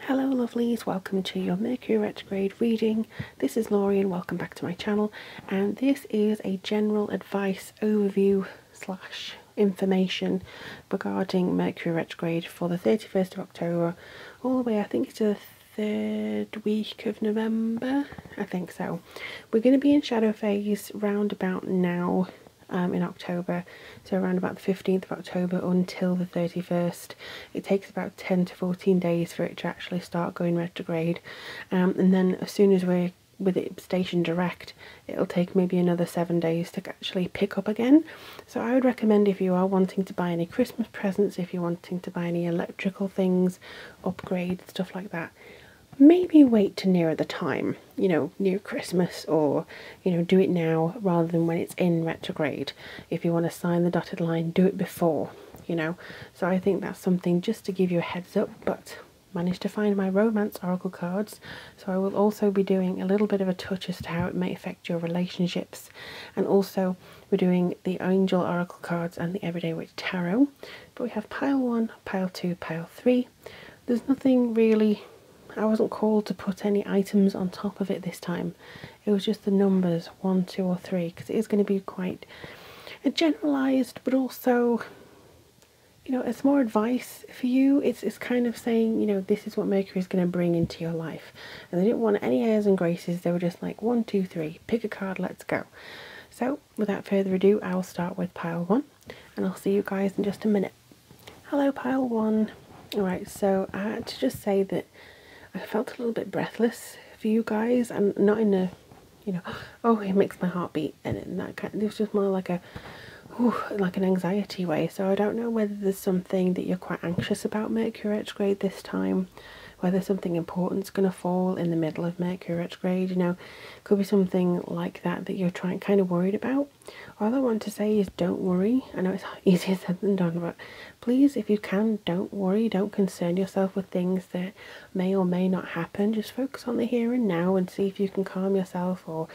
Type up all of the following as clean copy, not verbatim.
Hello lovelies, welcome to your Mercury retrograde reading. This is Laurie and welcome back to my channel, and this is a general advice overview slash information regarding Mercury retrograde for the 31st of October all the way, I think, to the third week of November. I think so. We're going to be in shadow phase round about now in October, so around about the 15th of October until the 31st. It takes about 10 to 14 days for it to actually start going retrograde, and then as soon as we're with it stationed direct, it'll take maybe another 7 days to actually pick up again. So I would recommend, if you are wanting to buy any Christmas presents, if you're wanting to buy any electrical things, upgrades, stuff like that, maybe wait to nearer the time, you know, near Christmas, or, you know, do it now rather than when it's in retrograde. If you want to sign the dotted line, do it before, you know. So I think that's something just to give you a heads up. But managed to find my romance oracle cards, so I will also be doing a little bit of a touch as to how it may affect your relationships, and also we're doing the angel oracle cards and the everyday witch tarot. But we have pile 1, pile 2, pile 3. There's nothing really, I wasn't called to put any items on top of it this time. It was just the numbers 1, 2 or 3, because it is going to be quite a generalised, but also, you know, it's more advice for you. It's kind of saying, you know, this is what Mercury is going to bring into your life. And they didn't want any airs and graces. They were just like 1, 2, 3, pick a card, let's go. So without further ado, I'll start with pile 1, and I'll see you guys in just a minute. Hello pile 1. Alright, so I had to just say that I felt a little bit breathless for you guys, and not in a, you know, oh, it makes my heart beat, and in that kind, it was just more like a, like an anxiety way. So I don't know whether there's something that you're quite anxious about Mercury retrograde this time, whether something important's going to fall in the middle of Mercury retrograde, you know, could be something like that that you're kind of worried about. All I want to say is don't worry. I know it's easier said than done, but please, if you can, don't worry, don't concern yourself with things that may or may not happen. Just focus on the here and now and see if you can calm yourself, or,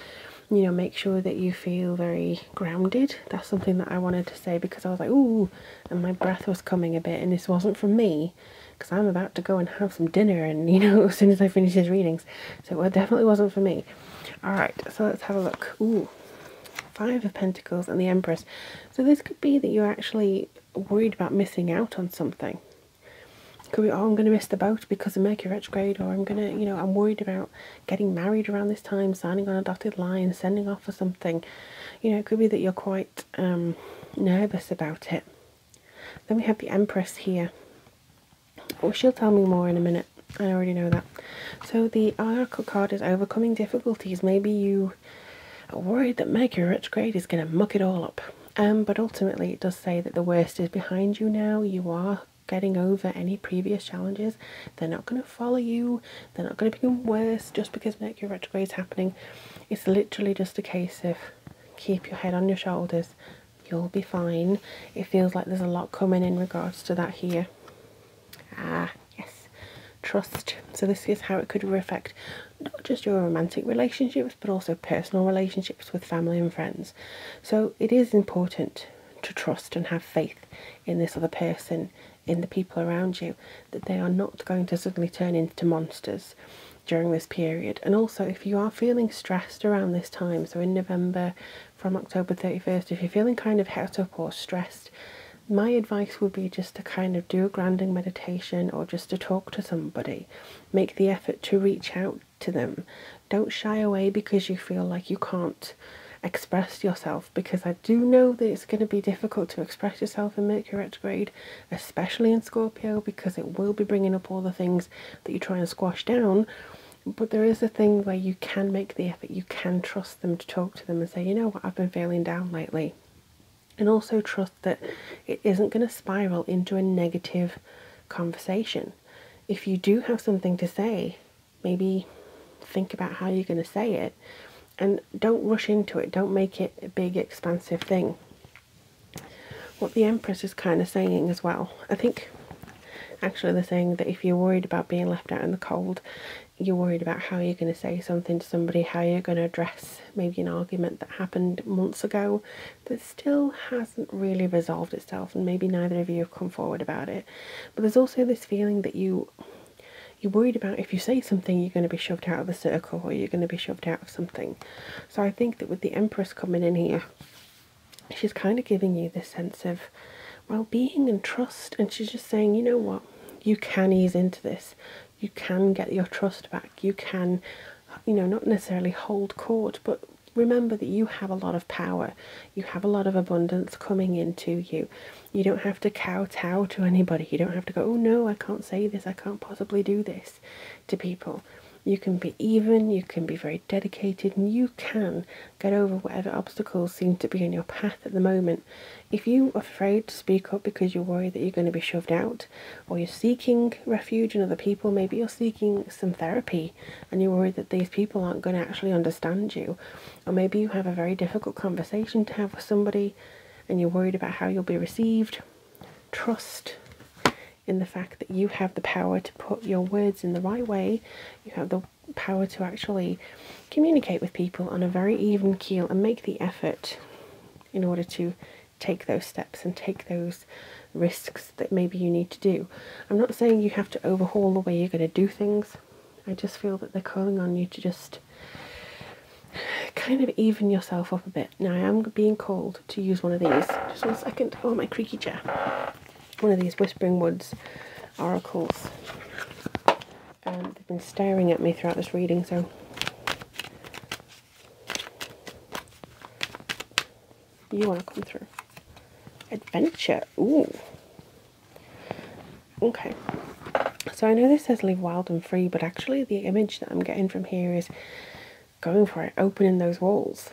you know, make sure that you feel very grounded. That's something that I wanted to say, because I was like, ooh, and my breath was coming a bit, and this wasn't from me, because I'm about to go and have some dinner, and, you know, as soon as I finish his readings. So it definitely wasn't for me. Alright, so let's have a look. Ooh, 5 of Pentacles and the Empress. So this could be that you're actually worried about missing out on something. Could be, oh, I'm going to miss the boat because of Mercury retrograde, or I'm going to, you know, I'm worried about getting married around this time, signing on a dotted line, sending off for something. You know, it could be that you're quite nervous about it. Then we have the Empress here. Well, she'll tell me more in a minute. I already know that. So the Oracle card is overcoming difficulties. Maybe you are worried that Mercury retrograde is going to muck it all up. But ultimately it does say that the worst is behind you now. You are getting over any previous challenges. They're not going to follow you. They're not going to become worse just because Mercury retrograde is happening. It's literally just a case of keep your head on your shoulders. You'll be fine. It feels like there's a lot coming in regards to that here. Ah, yes, trust. So this is how it could affect not just your romantic relationships, but also personal relationships with family and friends. So it is important to trust and have faith in this other person, in the people around you, that they are not going to suddenly turn into monsters during this period. And also, if you are feeling stressed around this time, so in November from October 31st, if you're feeling kind of het up or stressed, my advice would be just to kind of do a grounding meditation, or just to talk to somebody. Make the effort to reach out to them. Don't shy away because you feel like you can't express yourself, because I do know that it's going to be difficult to express yourself in Mercury retrograde, especially in Scorpio, because it will be bringing up all the things that you try and squash down. But there is a thing where you can make the effort, you can trust them, to talk to them and say, you know what, I've been feeling down lately. And also trust that it isn't going to spiral into a negative conversation. If you do have something to say, maybe think about how you're going to say it, and don't rush into it. Don't make it a big expansive thing. What the Empress is kind of saying as well, I think actually they're saying that if you're worried about being left out in the cold, you're worried about how you're going to say something to somebody, how you're going to address maybe an argument that happened months ago that still hasn't really resolved itself, and maybe neither of you have come forward about it. But there's also this feeling that you You're worried about if you say something, you're going to be shoved out of the circle, or you're going to be shoved out of something. So I think that with the Empress coming in here, she's kind of giving you this sense of well-being and trust, and she's just saying, you know what, you can ease into this, you can get your trust back, you can, you know, not necessarily hold court, but remember that you have a lot of power, you have a lot of abundance coming into you. You don't have to kowtow to anybody, you don't have to go, oh no, I can't say this, I can't possibly do this to people. You can be even, you can be very dedicated, and you can get over whatever obstacles seem to be in your path at the moment. If you're afraid to speak up because you're worried that you're going to be shoved out, or you're seeking refuge in other people, maybe you're seeking some therapy and you're worried that these people aren't going to actually understand you, or maybe you have a very difficult conversation to have with somebody and you're worried about how you'll be received, trust in the fact that you have the power to put your words in the right way. You have the power to actually communicate with people on a very even keel and make the effort in order to take those steps and take those risks that maybe you need to do. I'm not saying you have to overhaul the way you're going to do things. I just feel that they're calling on you to just kind of even yourself up a bit. Now I am being called to use one of these. Just one second. Oh, my creaky chair. One of these Whispering Woods oracles, and they've been staring at me throughout this reading, so you want to come through. Adventure. Ooh. Okay. So I know this says live wild and free, but actually the image that I'm getting from here is going for it, opening those walls,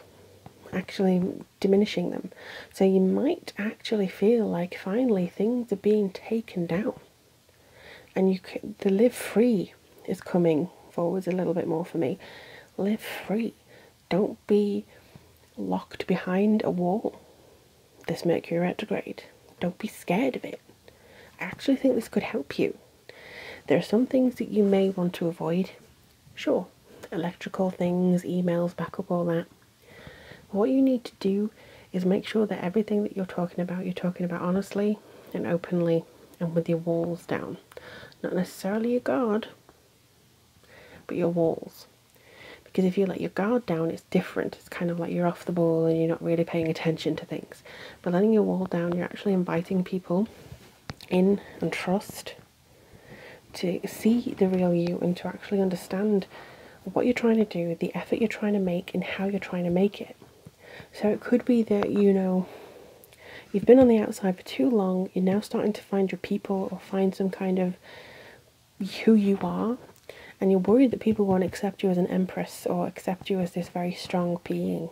actually diminishing them. So you might actually feel like finally things are being taken down, and the live free is coming forwards a little bit more for me. Live free. Don't be locked behind a wall, this Mercury retrograde. Don't be scared of it. I actually think this could help you. There are some things that you may want to avoid. Sure, electrical things, emails, backup, all that. What you need to do is make sure that everything that you're talking about honestly and openly and with your walls down. Not necessarily your guard, but your walls. Because if you let your guard down, it's different. It's kind of like you're off the ball and you're not really paying attention to things. But letting your wall down, you're actually inviting people in and trust to see the real you and to actually understand what you're trying to do, the effort you're trying to make, and how you're trying to make it. So it could be that, you know, you've been on the outside for too long, you're now starting to find your people or find some kind of who you are, and you're worried that people won't accept you as an empress or accept you as this very strong being.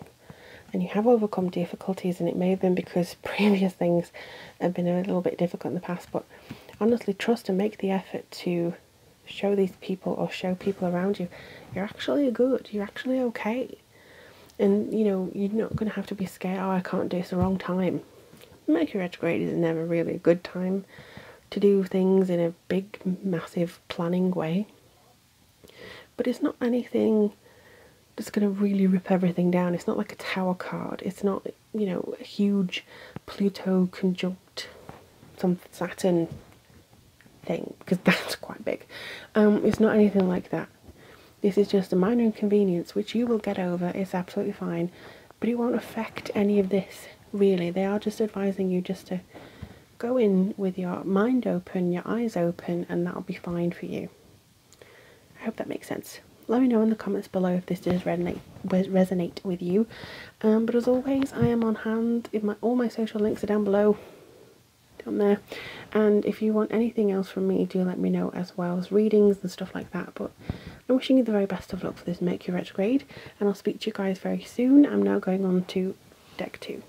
And you have overcome difficulties, and it may have been because previous things have been a little bit difficult in the past, but honestly trust and make the effort to show these people or show people around you you're actually good, you're actually okay. And, you know, you're not going to have to be scared, oh, I can't do this, the wrong time. Mercury retrograde is never really a good time to do things in a big, massive planning way. But it's not anything that's going to really rip everything down. It's not like a tower card. It's not, you know, a huge Pluto conjunct some Saturn thing, because that's quite big. It's not anything like that. This is just a minor inconvenience which you will get over. It's absolutely fine, but it won't affect any of this, really. They are just advising you just to go in with your mind open, your eyes open, and that'll be fine for you. I hope that makes sense. Let me know in the comments below if this does resonate with you. But as always, I am on hand. All my social links are down below, down there. And if you want anything else from me, do let me know, as well as readings and stuff like that. But I'm wishing you the very best of luck for this Mercury retrograde, and I'll speak to you guys very soon. I'm now going on to deck 2.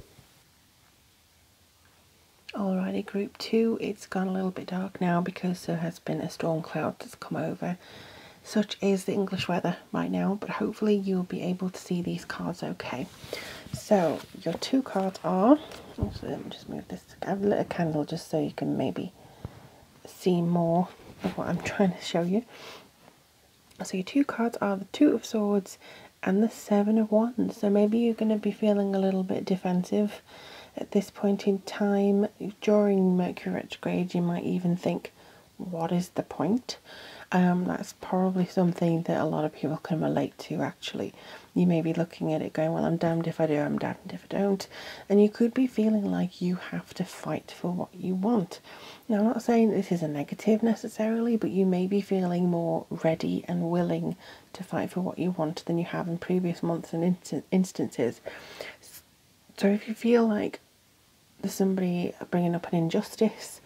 Alrighty, group 2, it's gone a little bit dark now because there has been a storm cloud that's come over. Such is the English weather right now, but hopefully you'll be able to see these cards okay. So your 2 cards are, actually let me just move this, I've lit a candle just so you can maybe see more of what I'm trying to show you. So your 2 cards are the 2 of Swords and the 7 of Wands. So maybe you're going to be feeling a little bit defensive at this point in time. During Mercury retrograde, you might even think, what is the point? That's probably something that a lot of people can relate to, actually. You may be looking at it going, well, I'm damned if I do, I'm damned if I don't. And you could be feeling like you have to fight for what you want. Now, I'm not saying this is a negative necessarily, but you may be feeling more ready and willing to fight for what you want than you have in previous months and instances. So if you feel like there's somebody bringing up an injustice,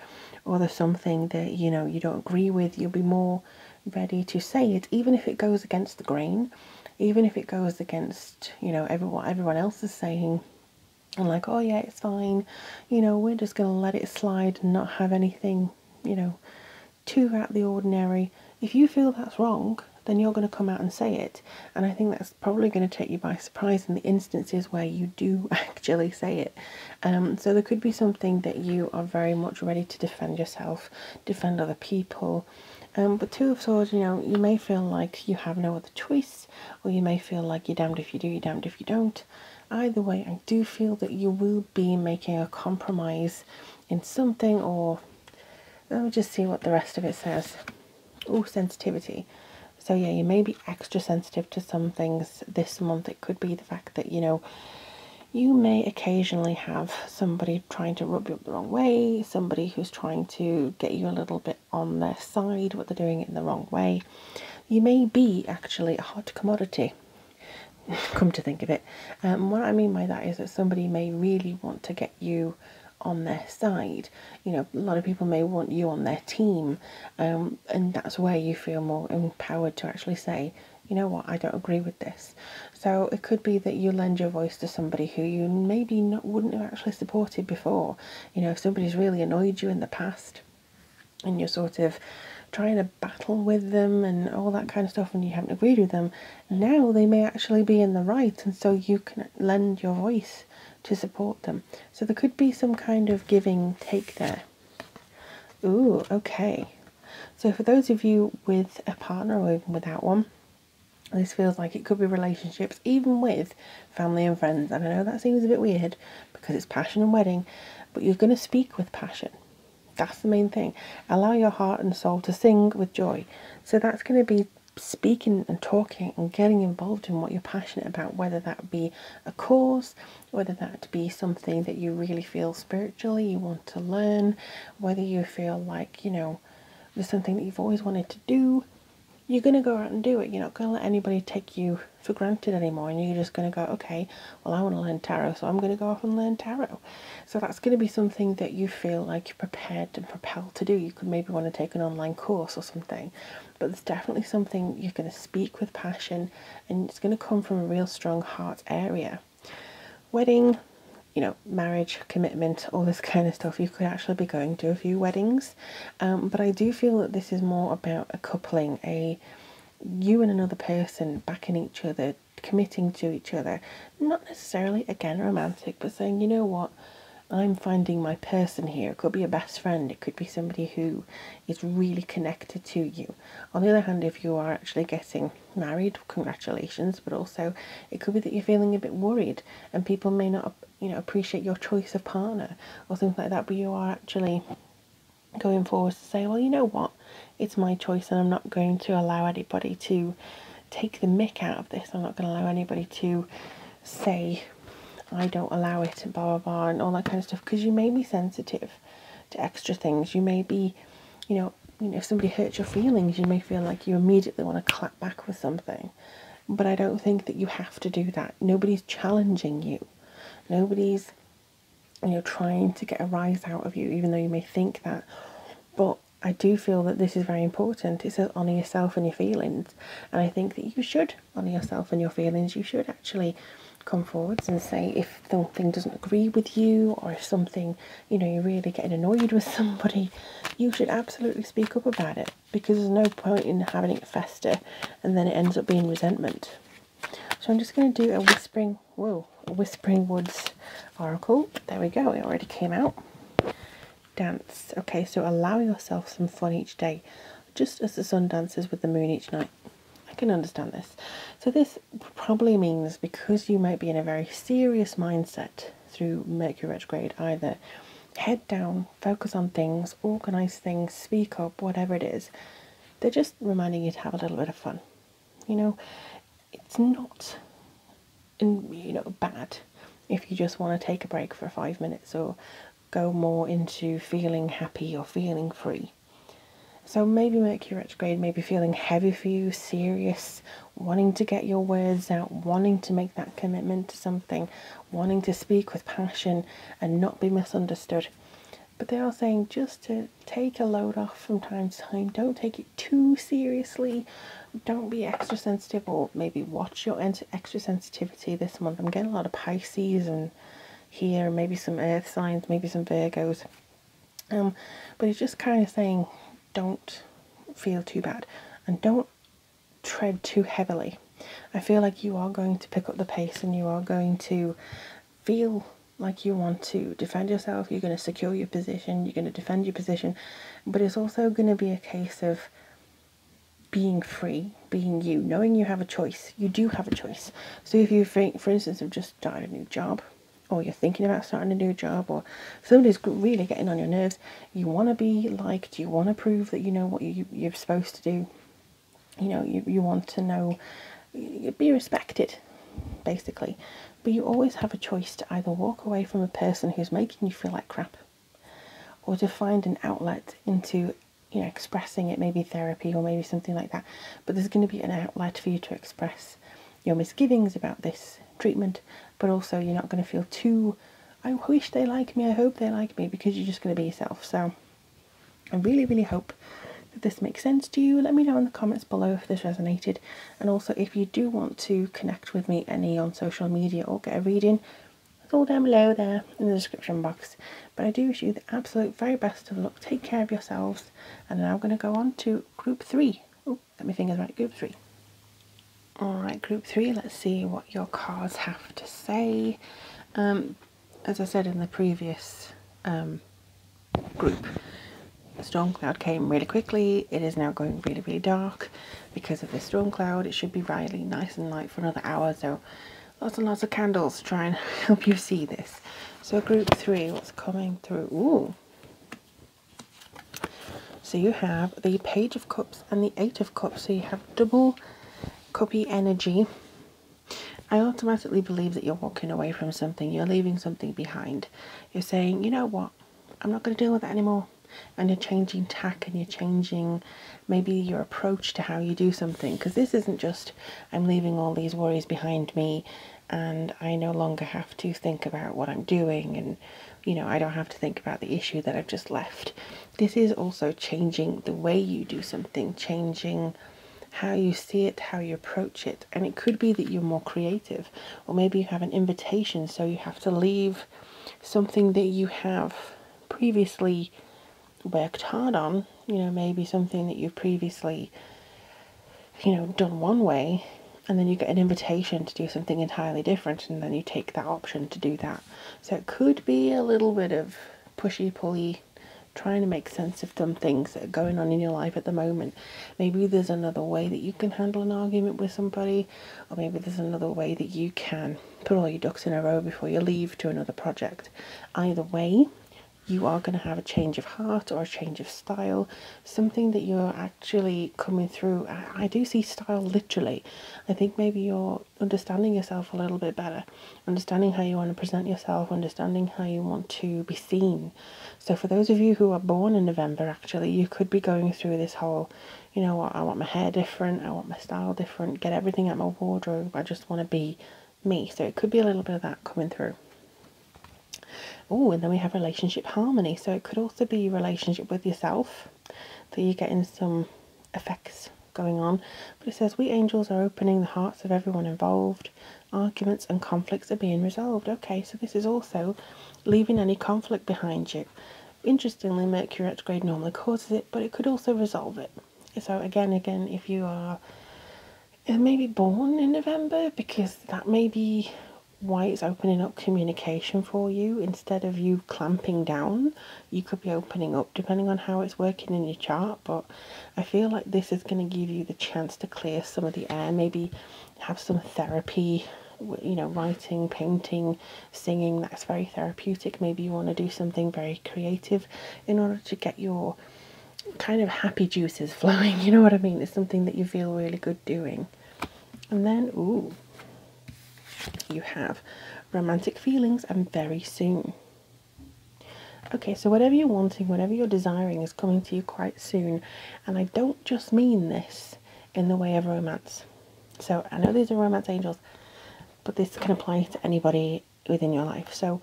or there's something that, you know, you don't agree with, you'll be more ready to say it, even if it goes against the grain, even if it goes against, you know, what everyone else is saying, and like, oh yeah, it's fine, you know, we're just going to let it slide and not have anything, you know, too out of the ordinary. If you feel that's wrong, then you're going to come out and say it. And I think that's probably going to take you by surprise in the instances where you do actually say it. So there could be something that you are very much ready to defend yourself, defend other people. But Two of Swords, you know, you may feel like you have no other choice, or you may feel like you're damned if you do, you're damned if you don't. Either way, I do feel that you will be making a compromise in something, or let me just see what the rest of it says. Oh, sensitivity. So yeah, you may be extra sensitive to some things this month. It could be the fact that, you know, you may occasionally have somebody trying to rub you up the wrong way, somebody who's trying to get you a little bit on their side, but they're doing it in the wrong way. You may be actually a hot commodity, come to think of it. What I mean by that is that somebody may really want to get you on their side. You know, a lot of people may want you on their team, and that's where you feel more empowered to actually say, you know what, I don't agree with this. So it could be that you lend your voice to somebody who you maybe wouldn't have actually supported before. You know, if somebody's really annoyed you in the past and you're sort of trying to battle with them and all that kind of stuff and you haven't agreed with them, now they may actually be in the right, and so you can lend your voice to support them. So there could be some kind of giving take there. Ooh, okay. So for those of you with a partner or even without one, this feels like it could be relationships, even with family and friends. And I know that seems a bit weird because it's passion and wedding, but you're going to speak with passion. That's the main thing. Allow your heart and soul to sing with joy. So that's going to be speaking and talking and getting involved in what you're passionate about, whether that be a cause, whether that be something that you really feel spiritually you want to learn, whether you feel like, you know, there's something that you've always wanted to do. You're going to go out and do it. You're not going to let anybody take you for granted anymore, and you're just going to go, okay, well, I want to learn tarot, so I'm going to go off and learn tarot. So that's going to be something that you feel like you're prepared and propelled to do. You could maybe want to take an online course or something, but there's definitely something you're going to speak with passion, and it's going to come from a real strong heart area. Wedding, you know, marriage, commitment, all this kind of stuff. You could actually be going to a few weddings, but I do feel that this is more about a coupling, you and another person backing each other, committing to each other. Not necessarily, again, romantic, but saying, you know what, I'm finding my person here. It could be a best friend, it could be somebody who is really connected to you. On the other hand, if you are actually getting married, congratulations, but also it could be that you're feeling a bit worried and people may not, you know, appreciate your choice of partner or something like that, but you are actually going forward to say, well, you know what, it's my choice and I'm not going to allow anybody to take the mick out of this. I'm not going to allow anybody to say I don't allow it, blah blah blah, and all that kind of stuff, because you may be sensitive to extra things. You may be, you know, if somebody hurts your feelings, you may feel like you immediately want to clap back with something. But I don't think that you have to do that. Nobody's challenging you. Nobody's, you know, trying to get a rise out of you, even though you may think that. But I do feel that this is very important. It says honour yourself and your feelings, and I think that you should honour yourself and your feelings. You should actually come forwards and say if something doesn't agree with you, or if something, you know, you're really getting annoyed with somebody, you should absolutely speak up about it, because there's no point in having it fester and then it ends up being resentment. So I'm just going to do a Whispering Woods oracle. There we go, it already came out. Dance. Okay, so allow yourself some fun each day, just as the sun dances with the moon each night. I can understand this. So this probably means, because you might be in a very serious mindset through Mercury retrograde, either head down, focus on things, organise things, speak up, whatever it is. They're just reminding you to have a little bit of fun. You know, it's not, bad if you just want to take a break for 5 minutes or go more into feeling happy or feeling free. So maybe Mercury retrograde may be feeling heavy for you, serious, wanting to get your words out, wanting to make that commitment to something, wanting to speak with passion and not be misunderstood. But they are saying just to take a load off from time to time. Don't take it too seriously. Don't be extra sensitive, or maybe watch your extra sensitivity this month. I'm getting a lot of Pisces and here, maybe some earth signs, maybe some Virgos. But it's just kind of saying don't feel too bad and don't tread too heavily. I feel like you are going to pick up the pace and you are going to feel like you want to defend yourself. You're going to secure your position, you're going to defend your position, but it's also going to be a case of being free, being you, knowing you have a choice. You do have a choice. So if you think, for instance, have just started a new job, or you're thinking about starting a new job, or somebody's really getting on your nerves, you want to be liked, you want to prove that you know what you're supposed to do, you want to know, be respected, basically. But you always have a choice to either walk away from a person who's making you feel like crap, or to find an outlet into, expressing it, maybe therapy or maybe something like that. But there's going to be an outlet for you to express your misgivings about this treatment, but also you're not going to feel too, I wish they like me, I hope they like me, because you're just going to be yourself. So I really, really hope that this makes sense to you. Let me know in the comments below if this resonated, and also if you do want to connect with me any on social media or get a reading, it's all down below there in the description box. But I do wish you the absolute very best of luck. Take care of yourselves, and now I'm going to go on to group 3. Oh, get my fingers right, group 3. Alright, group 3, let's see what your cards have to say. As I said in the previous group, the storm cloud came really quickly. It is now going really, really dark because of the storm cloud. It should be really nice and light for another hour, so lots and lots of candles to try and help you see this. So group 3, what's coming through? Ooh. So you have the Page of Cups and the 8 of Cups, so you have double cuppy energy. I automatically believe that you're walking away from something, you're leaving something behind. You're saying, you know what, I'm not going to deal with that anymore. And you're changing tack, and you're changing maybe your approach to how you do something. Because this isn't just, I'm leaving all these worries behind me and I no longer have to think about what I'm doing, and I don't have to think about the issue that I've just left. This is also changing the way you do something, changing how you see it, how you approach it. And it could be that you're more creative, or maybe you have an invitation, so you have to leave something that you have previously worked hard on, maybe something that you've previously, done one way, and then you get an invitation to do something entirely different, and then you take that option to do that. So it could be a little bit of pushy-pulley, trying to make sense of some things that are going on in your life at the moment. Maybe there's another way that you can handle an argument with somebody, or maybe there's another way that you can put all your ducks in a row before you leave to another project. Either way, you are going to have a change of heart or a change of style, something that you're actually coming through. I do see style literally. I think maybe you're understanding yourself a little bit better, understanding how you want to present yourself, understanding how you want to be seen. So for those of you who are born in November, actually, you could be going through this whole, I want my hair different, I want my style different, get everything out my wardrobe, I just want to be me. So it could be a little bit of that coming through. Oh, and then we have relationship harmony. So it could also be relationship with yourself, that you're getting some effects going on. But it says, we angels are opening the hearts of everyone involved. Arguments and conflicts are being resolved. Okay, so this is also leaving any conflict behind you. Interestingly, Mercury retrograde normally causes it, but it could also resolve it. So again, if you are maybe born in November, because that may be why it's opening up communication for you. Instead of you clamping down, you could be opening up, depending on how it's working in your chart. But I feel like this is going to give you the chance to clear some of the air, maybe have some therapy you know, writing, painting, singing, that's very therapeutic. Maybe you want to do something very creative in order to get your kind of happy juices flowing, you know what I mean? It's something that you feel really good doing. And then, ooh, you have romantic feelings and very soon. Okay, so whatever you're wanting, whatever you're desiring is coming to you quite soon. And I don't just mean this in the way of romance. So I know these are romance angels, but this can apply to anybody within your life. So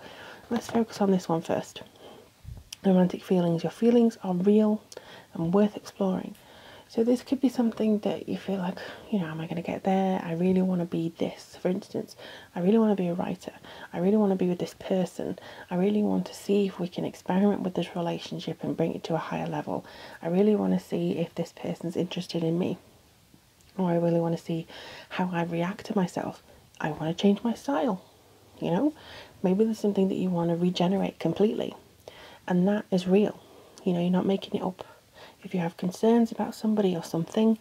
let's focus on this one first. Romantic feelings. Your feelings are real and worth exploring. So this could be something that you feel like, you know, am I going to get there? I really want to be this. For instance, I really want to be a writer. I really want to be with this person. I really want to see if we can experiment with this relationship and bring it to a higher level. I really want to see if this person's interested in me. Or I really want to see how I react to myself. I want to change my style. You know, maybe there's something that you want to regenerate completely. And that is real. You know, you're not making it up. If you have concerns about somebody or something,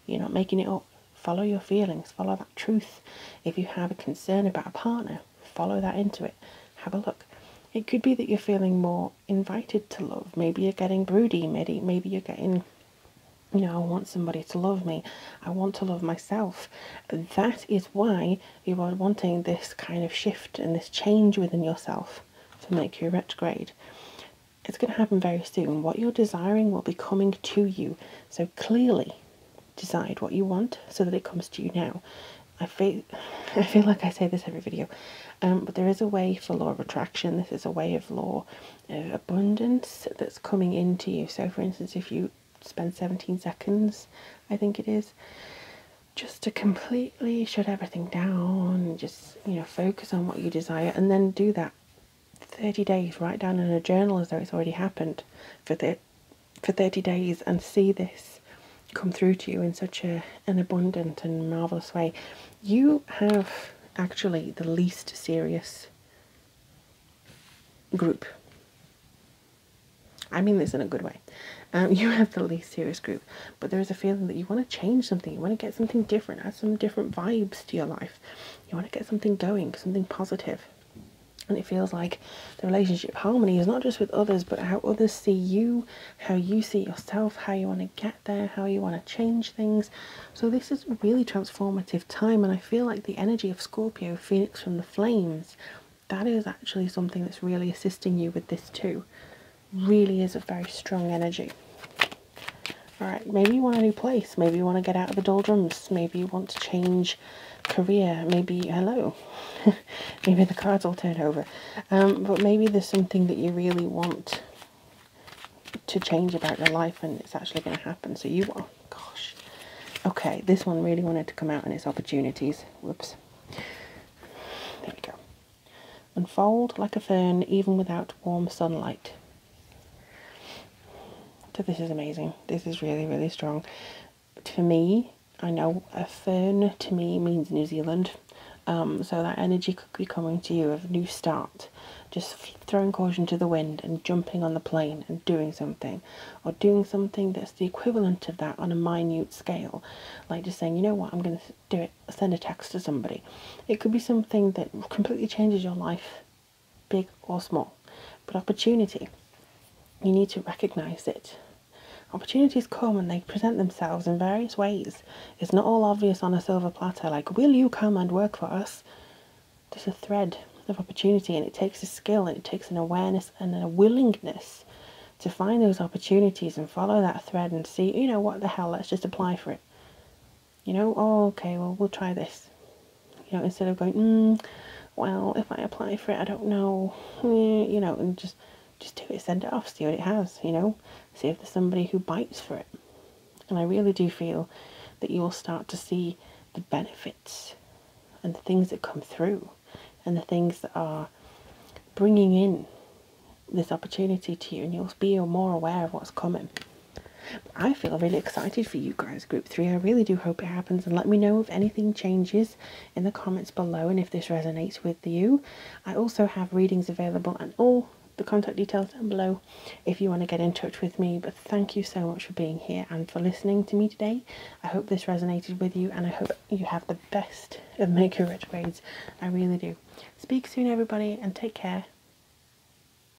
you're not making it up. Follow your feelings. Follow that truth. If you have a concern about a partner, follow that into it. Have a look. It could be that you're feeling more invited to love. Maybe you're getting broody. Maybe you're getting, you know, I want somebody to love me. I want to love myself. That is why you are wanting this kind of shift and this change within yourself for Mercury retrograde. It's going to happen very soon. What you're desiring will be coming to you. So clearly decide what you want so that it comes to you now. I feel like I say this every video, but there is a way for law of attraction. This is a way of law of abundance that's coming into you. So for instance, if you spend 17 seconds, I think it is, just to completely shut everything down and just, you know, focus on what you desire, and then do that 30 days, write down in a journal as though it's already happened for 30 days and see this come through to you in such an abundant and marvellous way. You have actually the least serious group. I mean this in a good way. You have the least serious group, but there is a feeling that you want to change something, you want to get something different, add some different vibes to your life. You want to get something going, something positive. And it feels like the relationship harmony is not just with others, but how others see you, how you see yourself, how you want to get there, how you want to change things. So this is a really transformative time, and I feel like the energy of Scorpio, Phoenix from the flames, that is actually something that's really assisting you with this too. Really is a very strong energy. Alright, maybe you want a new place, maybe you want to get out of the doldrums, maybe you want to change career, maybe, hello, maybe the cards will turn over, but maybe there's something that you really want to change about your life and it's actually going to happen. So you are, gosh, okay, this one really wanted to come out in its opportunities. Whoops. There we go. Unfold like a fern even without warm sunlight. So this is amazing. This is really, really strong. For me, I know a fern to me means New Zealand, so that energy could be coming to you of a new start, just throwing caution to the wind and jumping on the plane and doing something, or doing something that's the equivalent of that on a minute scale, like just saying, you know what, I'm going to do it, send a text to somebody. It could be something that completely changes your life, big or small, but opportunity, you need to recognise it. Opportunities come and they present themselves in various ways. It's not all obvious on a silver platter, like, will you come and work for us? There's a thread of opportunity, and it takes a skill, and it takes an awareness and a willingness to find those opportunities and follow that thread and see, you know, what the hell, let's just apply for it. You know, oh, okay, well, we'll try this. You know, instead of going, well, if I apply for it, I don't know, you know, and just do it, send it off, see what it has, you know, see if there's somebody who bites for it. And I really do feel that you will start to see the benefits and the things that come through and the things that are bringing in this opportunity to you, and you'll be more aware of what's coming. I feel really excited for you guys, Group 3. I really do hope it happens, and let me know if anything changes in the comments below and if this resonates with you. I also have readings available on all the contact details down below if you want to get in touch with me. But thank you so much for being here and for listening to me today. I hope this resonated with you, and I hope you have the best of Mercury retrogrades. I really do. Speak soon, everybody, and take care.